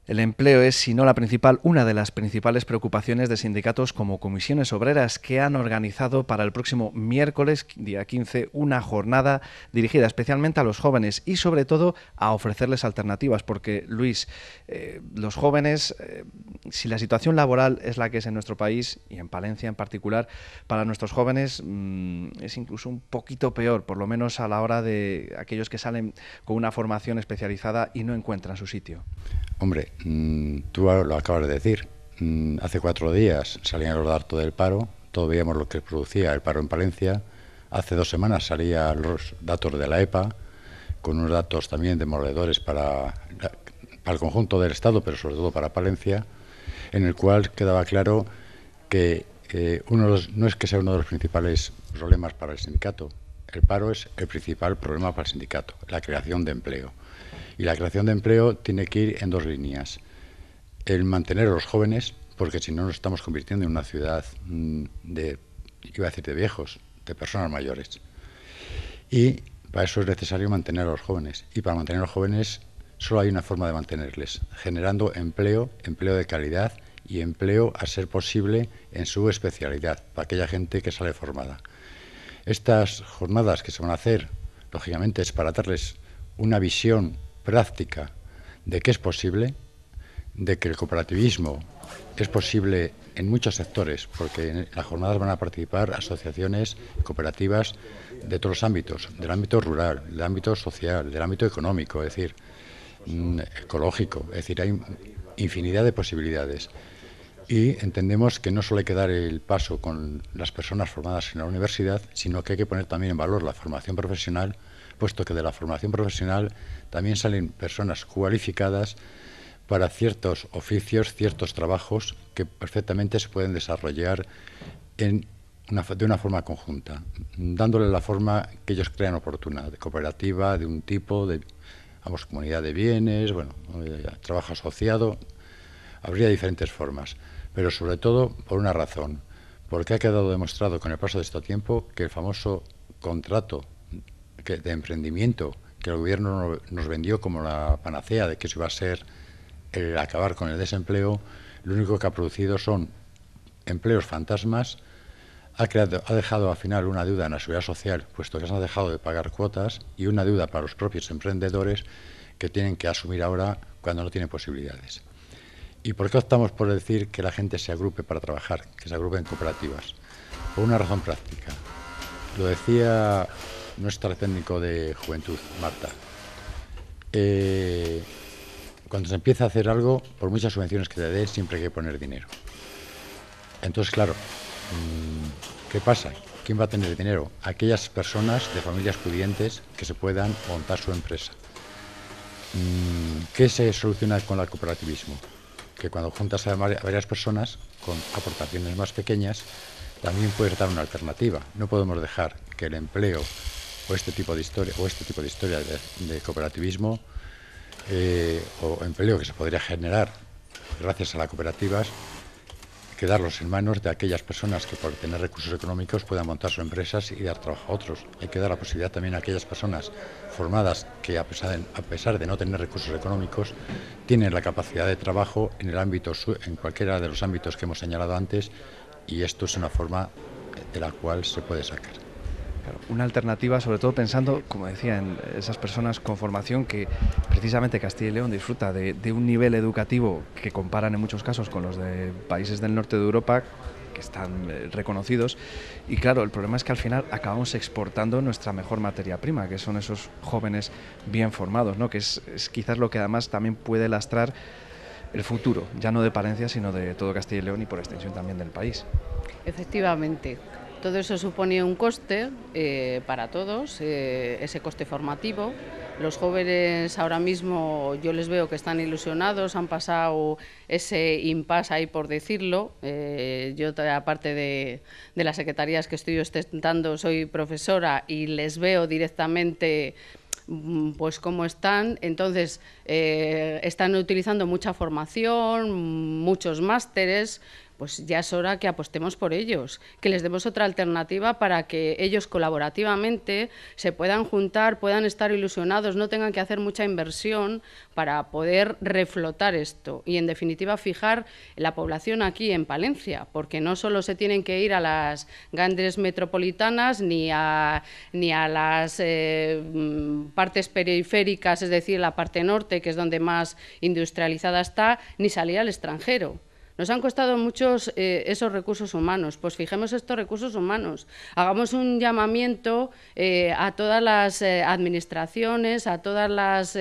El empleo es, si no la principal, una de las principales preocupaciones de sindicatos como Comisiones Obreras, que han organizado para el próximo miércoles, día 15, una jornada dirigida especialmente a los jóvenes y, sobre todo, a ofrecerles alternativas. Porque, Luis, los jóvenes, si la situación laboral es la que es en nuestro país, y en Palencia en particular, para nuestros jóvenes es incluso un poquito peor, por lo menos a la hora de aquellos que salen con una formación especializada y no encuentran su sitio. Hombre, tú lo acabas de decir. Hace 4 días salían los datos del paro, todos veíamos lo que producía el paro en Palencia. Hace 2 semanas salían los datos de la EPA, con unos datos también demoledores para el conjunto del Estado, pero sobre todo para Palencia, en el cual quedaba claro que no es que sea uno de los principales problemas para el sindicato. El paro es el principal problema para el sindicato, la creación de empleo. Y la creación de empleo tiene que ir en dos líneas. El mantener a los jóvenes, porque si no nos estamos convirtiendo en una ciudad iba a decir de viejos, de personas mayores. Y para eso es necesario mantener a los jóvenes. Y para mantener a los jóvenes solo hay una forma de mantenerles, generando empleo, empleo de calidad y empleo, a ser posible, en su especialidad, para aquella gente que sale formada. Estas jornadas que se van a hacer, lógicamente, es para darles una visión práctica de que es posible, de que el cooperativismo es posible en muchos sectores, porque en las jornadas van a participar asociaciones cooperativas de todos los ámbitos, del ámbito rural, del ámbito social, del ámbito económico, es decir, ecológico, es decir, hay infinidad de posibilidades. Y entendemos que no solo hay que dar el paso con las personas formadas en la universidad, sino que hay que poner también en valor la formación profesional, puesto que de la formación profesional también salen personas cualificadas para ciertos oficios, ciertos trabajos que perfectamente se pueden desarrollar de una forma conjunta, dándole la forma que ellos crean oportuna, de cooperativa, de un tipo, de comunidad de bienes, trabajo asociado. Habría diferentes formas, pero sobre todo por una razón, porque ha quedado demostrado con el paso de este tiempo que el famoso contrato de emprendimiento que el gobierno nos vendió como la panacea de que eso iba a ser el acabar con el desempleo, lo único que ha producido son empleos fantasmas. Ha dejado al final una deuda en la seguridad social, puesto que se han dejado de pagar cuotas, y una deuda para los propios emprendedores que tienen que asumir ahora cuando no tienen posibilidades. ¿Y por qué optamos por decir que la gente se agrupe para trabajar, que se agrupe en cooperativas? Por una razón práctica. Lo decía nuestro técnico de juventud, Marta. Cuando se empieza a hacer algo, por muchas subvenciones que te den, siempre hay que poner dinero. Entonces, claro, ¿qué pasa? ¿Quién va a tener dinero? Aquellas personas de familias pudientes que se puedan montar su empresa. ¿Qué se soluciona con el cooperativismo? Que cuando juntas a varias personas con aportaciones más pequeñas, también puedes dar una alternativa. No podemos dejar que el empleo o este tipo de historia de cooperativismo o empleo que se podría generar gracias a las cooperativas, quedarlos en manos de aquellas personas que por tener recursos económicos puedan montar sus empresas y dar trabajo a otros. Hay que dar la posibilidad también a aquellas personas formadas que a pesar de no tener recursos económicos tienen la capacidad de trabajo en cualquiera de los ámbitos que hemos señalado antes, y esto es una forma de la cual se puede sacar. Claro, una alternativa, sobre todo pensando, como decía, en esas personas con formación que precisamente Castilla y León disfruta de un nivel educativo que comparan en muchos casos con los de países del norte de Europa, que están reconocidos. Y claro, el problema es que al final acabamos exportando nuestra mejor materia prima, que son esos jóvenes bien formados, ¿no? Que es quizás lo que además también puede lastrar el futuro, ya no de Palencia, sino de todo Castilla y León y por extensión también del país. Efectivamente, todo eso supone un coste para todos, ese coste formativo. Los jóvenes ahora mismo yo les veo que están ilusionados, han pasado ese impasse ahí, por decirlo. Yo, aparte de las secretarías que estoy ostentando, soy profesora y les veo directamente pues cómo están. Entonces están utilizando mucha formación, muchos másteres, pues ya es hora que apostemos por ellos, que les demos otra alternativa para que ellos colaborativamente se puedan juntar, puedan estar ilusionados, no tengan que hacer mucha inversión para poder reflotar esto y, en definitiva, fijar la población aquí en Palencia, porque no solo se tienen que ir a las grandes metropolitanas ni a las partes periféricas, es decir, la parte norte, que es donde más industrializada está, ni salir al extranjero. Nos han costado muchos esos recursos humanos. Pues fijemos estos recursos humanos. Hagamos un llamamiento a todas las administraciones, a todas las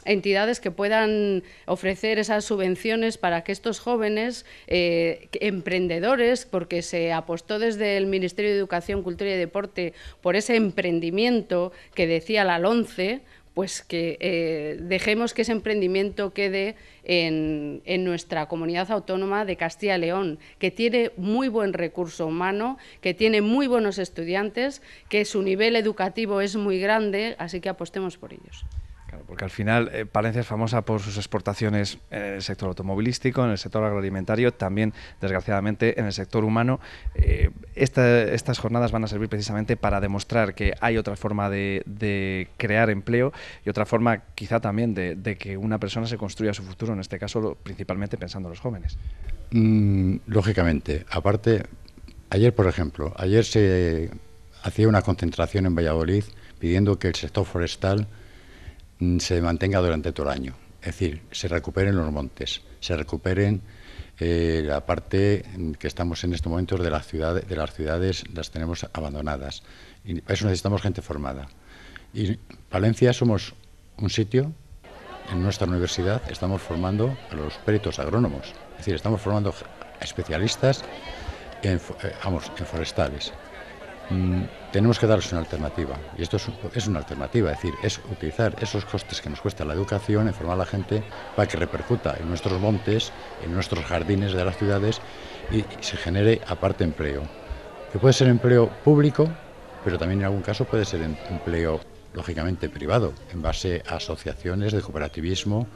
entidades que puedan ofrecer esas subvenciones para que estos jóvenes emprendedores, porque se apostó desde el Ministerio de Educación, Cultura y Deporte por ese emprendimiento que decía la LOMCE, pues que dejemos que ese emprendimiento quede en nuestra comunidad autónoma de Castilla y León, que tiene muy buen recurso humano, que tiene muy buenos estudiantes, que su nivel educativo es muy grande, así que apostemos por ellos. Claro, porque al final Palencia es famosa por sus exportaciones en el sector automovilístico, en el sector agroalimentario, también, desgraciadamente, en el sector humano. Estas jornadas van a servir precisamente para demostrar que hay otra forma de crear empleo y otra forma quizá también de que una persona se construya su futuro, en este caso principalmente pensando en los jóvenes. Lógicamente. Aparte, ayer, por ejemplo, se hacía una concentración en Valladolid pidiendo que el sector forestal se mantenga durante todo el año, es decir, se recuperen los montes, se recuperen la parte que estamos en estos momentos de las ciudades, las tenemos abandonadas, y para eso necesitamos gente formada. Y Palencia somos un sitio, en nuestra universidad estamos formando a los peritos agrónomos, es decir, estamos formando a especialistas en forestales. Tenemos que darles una alternativa, y esto es una alternativa, es decir, es utilizar esos costes que nos cuesta la educación en formar a la gente para que repercuta en nuestros montes, en nuestros jardines de las ciudades y se genere aparte empleo, que puede ser empleo público, pero también en algún caso puede ser empleo lógicamente privado, en base a asociaciones de cooperativismo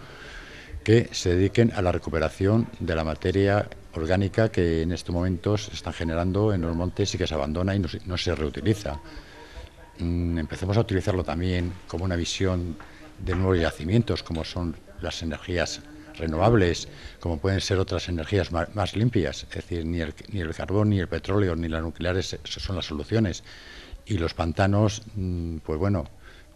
que se dediquen a la recuperación de la materia orgánica que en estos momentos se están generando en los montes y que se abandona y no se reutiliza. Empecemos a utilizarlo también como una visión de nuevos yacimientos, como son las energías renovables, como pueden ser otras energías más limpias, es decir, ni el carbón, ni el petróleo, ni las nucleares son las soluciones. Y los pantanos, pues bueno,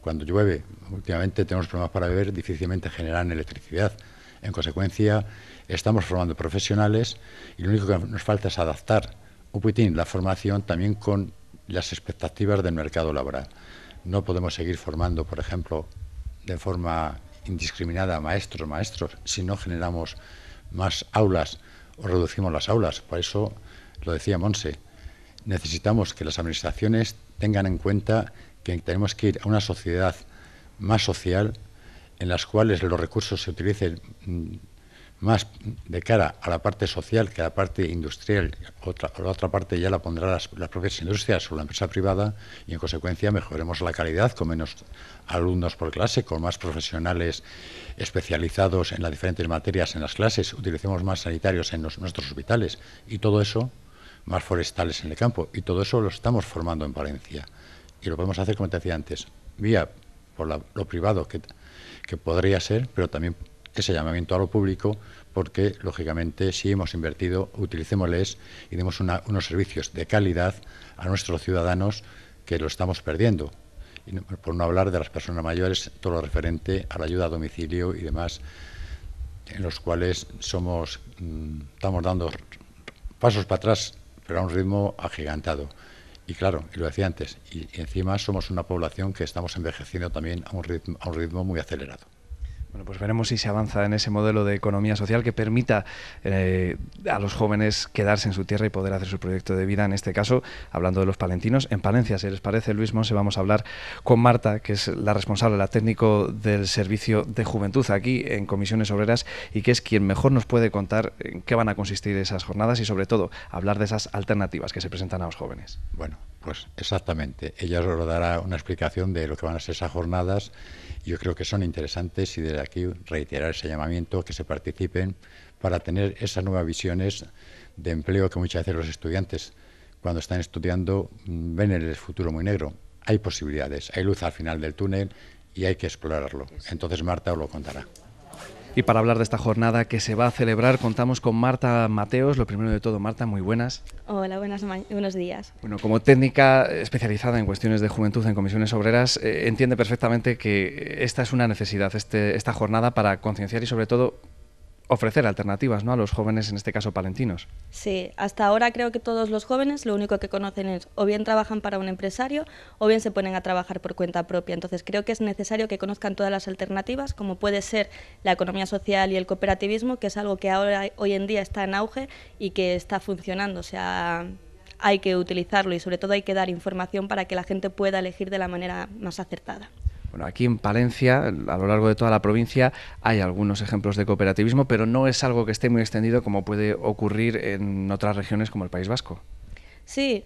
cuando llueve, últimamente tenemos problemas para beber, difícilmente generan electricidad. En consecuencia, estamos formando profesionales y lo único que nos falta es adaptar un poquitín la formación también con las expectativas del mercado laboral. No podemos seguir formando, por ejemplo, de forma indiscriminada maestros, si no generamos más aulas o reducimos las aulas. Por eso, lo decía Monse, necesitamos que las administraciones tengan en cuenta que tenemos que ir a una sociedad más social, en las cuales los recursos se utilicen más de cara a la parte social que a la parte industrial. La otra parte ya la pondrán las propias industrias o la empresa privada y, en consecuencia, mejoremos la calidad con menos alumnos por clase, con más profesionales especializados en las diferentes materias en las clases, utilicemos más sanitarios en nuestros hospitales y todo eso, más forestales en el campo, y todo eso lo estamos formando en Palencia. Y lo podemos hacer, como te decía antes, vía por lo privado, que podría ser, pero también ese llamamiento a lo público, porque, lógicamente, si hemos invertido, utilicémosles y demos unos servicios de calidad a nuestros ciudadanos, que lo estamos perdiendo. Y por no hablar de las personas mayores, todo lo referente a la ayuda a domicilio y demás, en los cuales estamos dando pasos para atrás, pero a un ritmo agigantado. Y claro, y lo decía antes, y encima somos una población que estamos envejeciendo también a un ritmo muy acelerado. Bueno, pues veremos si se avanza en ese modelo de economía social que permita a los jóvenes quedarse en su tierra y poder hacer su proyecto de vida. En este caso, hablando de los palentinos, en Palencia, si les parece, Luis Monse, vamos a hablar con Marta, que es la responsable, la técnico del Servicio de Juventud aquí en Comisiones Obreras y que es quien mejor nos puede contar en qué van a consistir esas jornadas y, sobre todo, hablar de esas alternativas que se presentan a los jóvenes. Bueno, pues exactamente. Ella os dará una explicación de lo que van a ser esas jornadas Yo creo que son interesantes y desde aquí reiterar ese llamamiento, que se participen para tener esas nuevas visiones de empleo que muchas veces los estudiantes, cuando están estudiando, ven el futuro muy negro. Hay posibilidades, hay luz al final del túnel y hay que explorarlo. Entonces Marta os lo contará. Y para hablar de esta jornada que se va a celebrar, contamos con Marta Mateos. Lo primero de todo, Marta, muy buenas. Hola, buenos días. Bueno, como técnica especializada en cuestiones de juventud en comisiones obreras, entiende perfectamente que esta es una necesidad, esta jornada, para concienciar y sobre todo ofrecer alternativas, ¿no?, a los jóvenes, en este caso palentinos. Sí, hasta ahora creo que todos los jóvenes lo único que conocen es o bien trabajan para un empresario o bien se ponen a trabajar por cuenta propia. Entonces creo que es necesario que conozcan todas las alternativas, como puede ser la economía social y el cooperativismo, que es algo que ahora, hoy en día, está en auge y que está funcionando. O sea, hay que utilizarlo y sobre todo hay que dar información para que la gente pueda elegir de la manera más acertada. Bueno, aquí en Palencia, a lo largo de toda la provincia, hay algunos ejemplos de cooperativismo, pero no es algo que esté muy extendido como puede ocurrir en otras regiones como el País Vasco. Sí.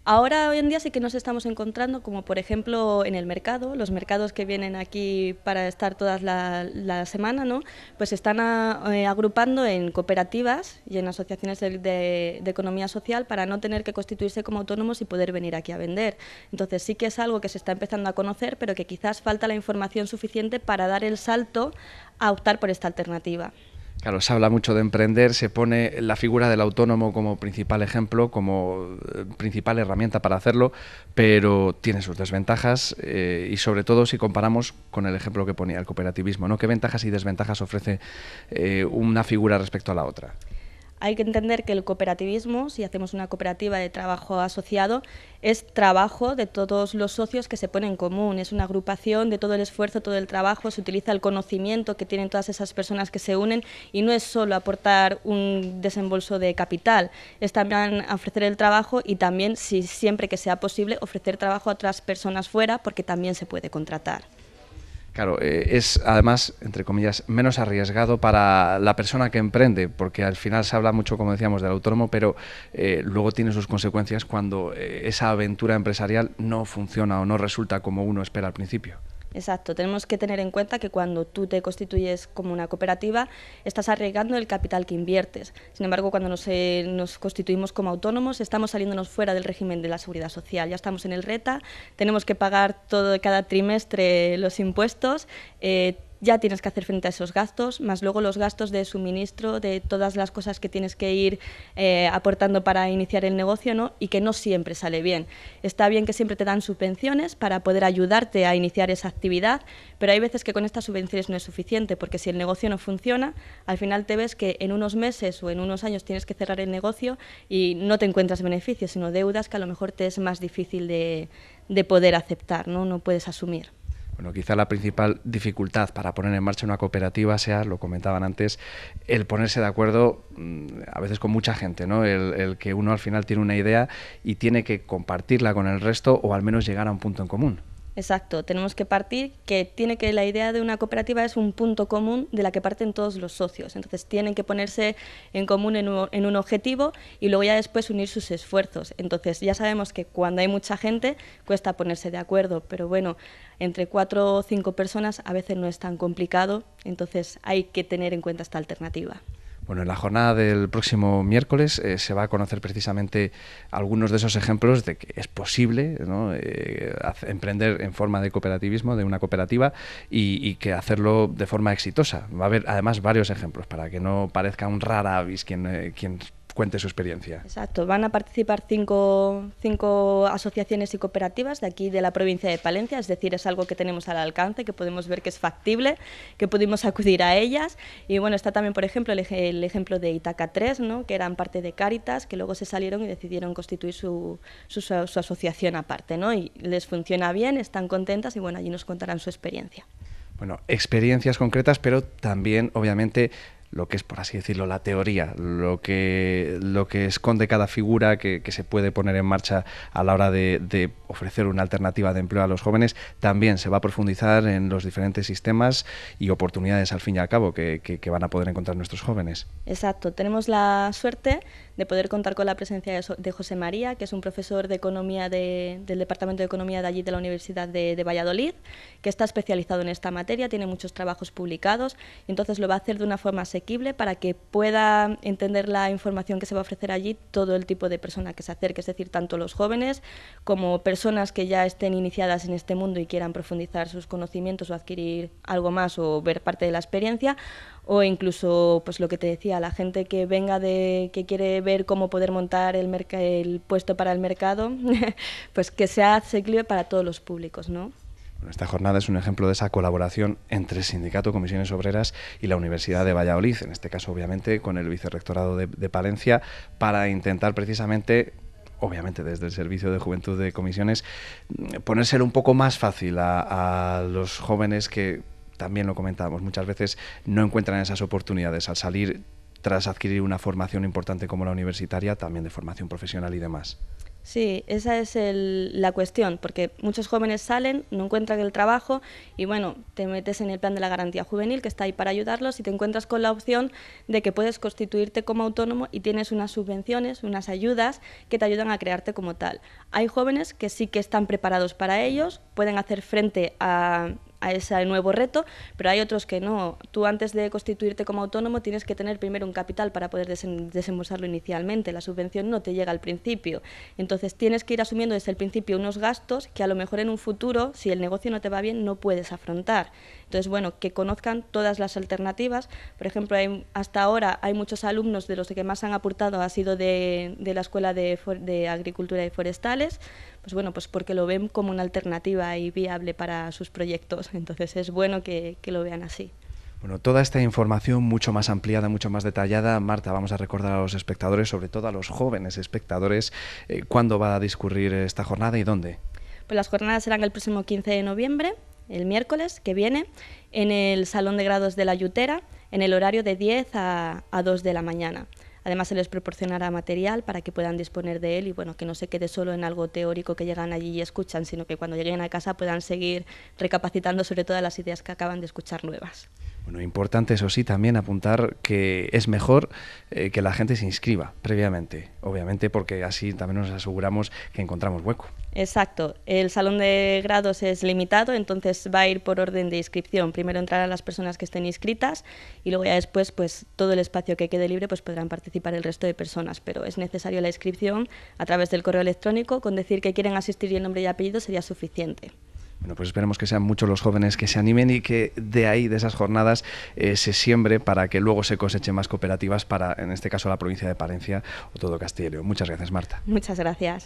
Ahora, hoy en día, sí que nos estamos encontrando, como por ejemplo en el mercado, los mercados que vienen aquí para estar toda la semana, ¿no?, pues se están agrupando en cooperativas y en asociaciones de economía social para no tener que constituirse como autónomos y poder venir aquí a vender. Entonces sí que es algo que se está empezando a conocer, pero que quizás falta la información suficiente para dar el salto a optar por esta alternativa. Claro, se habla mucho de emprender, se pone la figura del autónomo como principal ejemplo, como principal herramienta para hacerlo, pero tiene sus desventajas y sobre todo si comparamos con el ejemplo que ponía el cooperativismo, ¿no? ¿Qué ventajas y desventajas ofrece una figura respecto a la otra? Hay que entender que el cooperativismo, si hacemos una cooperativa de trabajo asociado, es trabajo de todos los socios que se ponen en común, es una agrupación de todo el esfuerzo, todo el trabajo, se utiliza el conocimiento que tienen todas esas personas que se unen y no es solo aportar un desembolso de capital, es también ofrecer el trabajo y también, si siempre que sea posible, ofrecer trabajo a otras personas fuera, porque también se puede contratar. Claro, es además, entre comillas, menos arriesgado para la persona que emprende, porque al final se habla mucho, como decíamos, del autónomo, pero luego tiene sus consecuencias cuando esa aventura empresarial no funciona o no resulta como uno espera al principio. Exacto, tenemos que tener en cuenta que cuando tú te constituyes como una cooperativa estás arriesgando el capital que inviertes. Sin embargo, cuando nos constituimos como autónomos estamos saliéndonos fuera del régimen de la seguridad social. Ya estamos en el RETA, tenemos que pagar cada trimestre los impuestos, ya tienes que hacer frente a esos gastos, más luego los gastos de suministro, de todas las cosas que tienes que ir aportando para iniciar el negocio, ¿no?, y que no siempre sale bien. Está bien que siempre te dan subvenciones para poder ayudarte a iniciar esa actividad, pero hay veces que con estas subvenciones no es suficiente, porque si el negocio no funciona, al final te ves que en unos meses o en unos años tienes que cerrar el negocio y no te encuentras beneficios, sino deudas que a lo mejor te es más difícil de poder aceptar, ¿no? No puedes asumir. Bueno, quizá la principal dificultad para poner en marcha una cooperativa sea, lo comentaban antes, el ponerse de acuerdo, a veces con mucha gente, ¿no? El que uno al final tiene una idea y tiene que compartirla con el resto o al menos llegar a un punto en común. Exacto, tenemos que partir que la idea de una cooperativa es un punto común de la que parten todos los socios. Entonces tienen que ponerse en común en un objetivo y luego ya después unir sus esfuerzos. Entonces ya sabemos que cuando hay mucha gente cuesta ponerse de acuerdo, pero bueno, entre 4 o 5 personas a veces no es tan complicado, entonces hay que tener en cuenta esta alternativa. Bueno, en la jornada del próximo miércoles se va a conocer precisamente algunos de esos ejemplos de que es posible, ¿no?, emprender en forma de cooperativismo, de una cooperativa, y que hacerlo de forma exitosa. Va a haber además varios ejemplos para que no parezca un rara avis quien cuente su experiencia. Exacto, van a participar cinco asociaciones y cooperativas de aquí de la provincia de Palencia, es decir, es algo que tenemos al alcance, que podemos ver que es factible, que pudimos acudir a ellas. Y bueno, está también, por ejemplo, el ejemplo de Itaca 3, ¿no?, que eran parte de Cáritas, que luego se salieron y decidieron constituir su asociación aparte, ¿no?, y les funciona bien, están contentas y bueno, allí nos contarán su experiencia. Bueno, experiencias concretas, pero también, obviamente, lo que es, por así decirlo, la teoría, lo que esconde cada figura que se puede poner en marcha a la hora de ofrecer una alternativa de empleo a los jóvenes, también se va a profundizar en los diferentes sistemas y oportunidades, al fin y al cabo, que van a poder encontrar nuestros jóvenes. Exacto, tenemos la suerte de poder contar con la presencia de José María, que es un profesor de Economía del Departamento de Economía de allí de la Universidad de Valladolid, que está especializado en esta materia, tiene muchos trabajos publicados, y entonces lo va a hacer de una forma asequible para que pueda entender la información que se va a ofrecer allí todo el tipo de persona que se acerque, es decir, tanto los jóvenes como personas que ya estén iniciadas en este mundo y quieran profundizar sus conocimientos o adquirir algo más o ver parte de la experiencia, o incluso, pues lo que te decía, la gente que venga que quiere ver cómo poder montar el puesto para el mercado, pues que sea asequible para todos los públicos, ¿no? Bueno, esta jornada es un ejemplo de esa colaboración entre el Sindicato Comisiones Obreras y la Universidad de Valladolid, en este caso obviamente con el Vicerrectorado de Palencia, para intentar precisamente, obviamente desde el Servicio de Juventud de Comisiones, ponérselo un poco más fácil a los jóvenes que, también lo comentábamos, muchas veces no encuentran esas oportunidades al salir tras adquirir una formación importante como la universitaria, también de formación profesional y demás. Sí, esa es la cuestión, porque muchos jóvenes salen, no encuentran el trabajo y bueno, te metes en el plan de la garantía juvenil que está ahí para ayudarlos y te encuentras con la opción de que puedes constituirte como autónomo y tienes unas subvenciones, unas ayudas que te ayudan a crearte como tal. Hay jóvenes que sí que están preparados para ellos, pueden hacer frente a ese nuevo reto, pero hay otros que no. Tú antes de constituirte como autónomo tienes que tener primero un capital para poder desembolsarlo inicialmente. La subvención no te llega al principio. Entonces tienes que ir asumiendo desde el principio unos gastos que a lo mejor en un futuro, si el negocio no te va bien, no puedes afrontar. Entonces, bueno, que conozcan todas las alternativas. Por ejemplo, hasta ahora hay muchos alumnos de los que más han aportado, ha sido de la Escuela de Agricultura y Forestales, pues bueno, pues porque lo ven como una alternativa y viable para sus proyectos. Entonces es bueno que lo vean así. Bueno, toda esta información mucho más ampliada, mucho más detallada, Marta, vamos a recordar a los espectadores, sobre todo a los jóvenes espectadores, ¿cuándo va a discurrir esta jornada y dónde? Pues las jornadas serán el próximo 15 de noviembre, el miércoles que viene, en el Salón de Grados de la Yutera, en el horario de 10 a 2 de la mañana. Además se les proporcionará material para que puedan disponer de él y bueno, que no se quede solo en algo teórico que llegan allí y escuchan, sino que cuando lleguen a casa puedan seguir recapacitando sobre todas las ideas que acaban de escuchar nuevas. Bueno, importante eso sí también apuntar que es mejor que la gente se inscriba previamente, obviamente porque así también nos aseguramos que encontramos hueco. Exacto, el salón de grados es limitado, entonces va a ir por orden de inscripción. Primero entrarán las personas que estén inscritas y luego ya después pues todo el espacio que quede libre pues podrán participar el resto de personas, pero es necesario la inscripción a través del correo electrónico, con decir que quieren asistir y el nombre y apellido sería suficiente. Bueno, pues esperemos que sean muchos los jóvenes que se animen y que de ahí, de esas jornadas, se siembre para que luego se cosechen más cooperativas para, en este caso, la provincia de Palencia o todo Castilla y León. Muchas gracias, Marta. Muchas gracias.